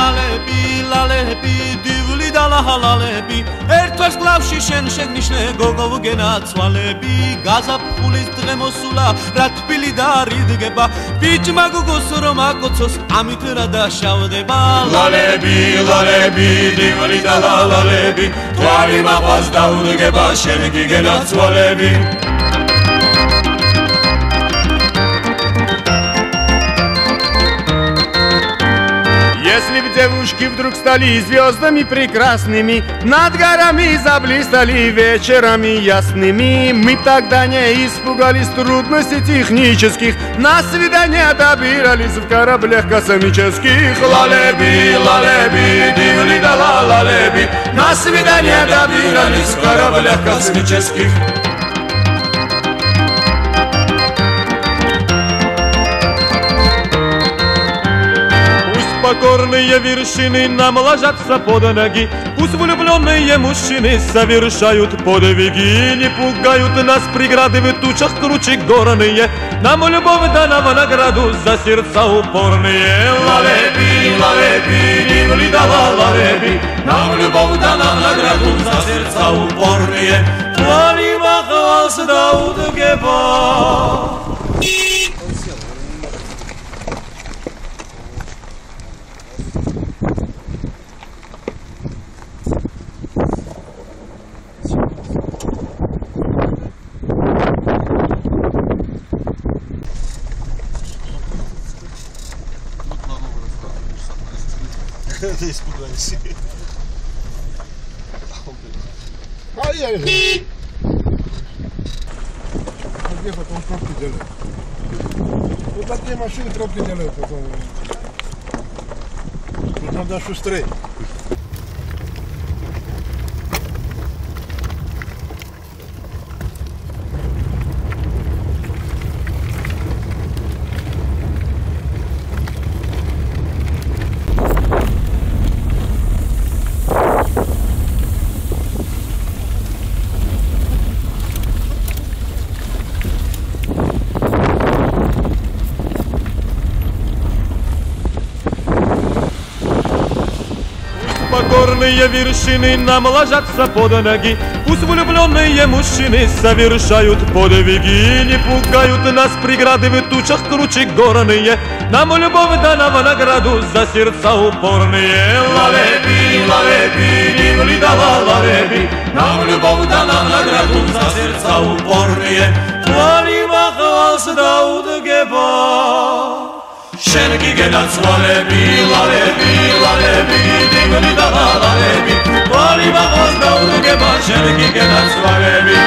ლალები დივლი და ლალები ერთვარს კლავში შენ შეგნიშნე გოგო გენაცვალები გაზაფხულის დღე მოსულა რა თბილი და რიდგება ბიჭმა გოგოს რომ აკოცოს ამით რა დაშავდება ლალები დივლი და ლალები თვალი მაყავს დაუდგება შენ კი გენაცვალები Если б девушки вдруг стали звездами прекрасными, над горами заблистали вечерами ясными, мы тогда не испугались трудностей технических, на свидания добирались в кораблях космических. Лалеби, дивли да лалеби, на свидания добирались в кораблях космических. Покорные вершины нам ложатся под ноги, пусть влюбленные мужчины совершают подвиги, не пугают нас преграды в тучах круче горные, нам любовь дана в награду за сердца упорные. Лалеби, дивли да лалеби, нам любовь дана в награду за сердца упорные. Твали махалс да удгеба. Испугались. Поехали. А где потом пробки делают? Вот такие машины пробки делают потом. Тут надо шустрее. Покорные вершины нам ложатся под ноги, пусть влюбленные мужчины совершают подвиги, не пугают нас преграды в тучах круче горные, нам любовь дана в награду за сердца упорные. Лалеби, дивли да лалеби, нам любовь дана в награду за сердца упорные. Твали махалс да удгеба. შენ გიგენაცვალები, ლალები, დიგვი და ლალები, თვალი მაყავს და ურგება შენ გიგენაცვალები.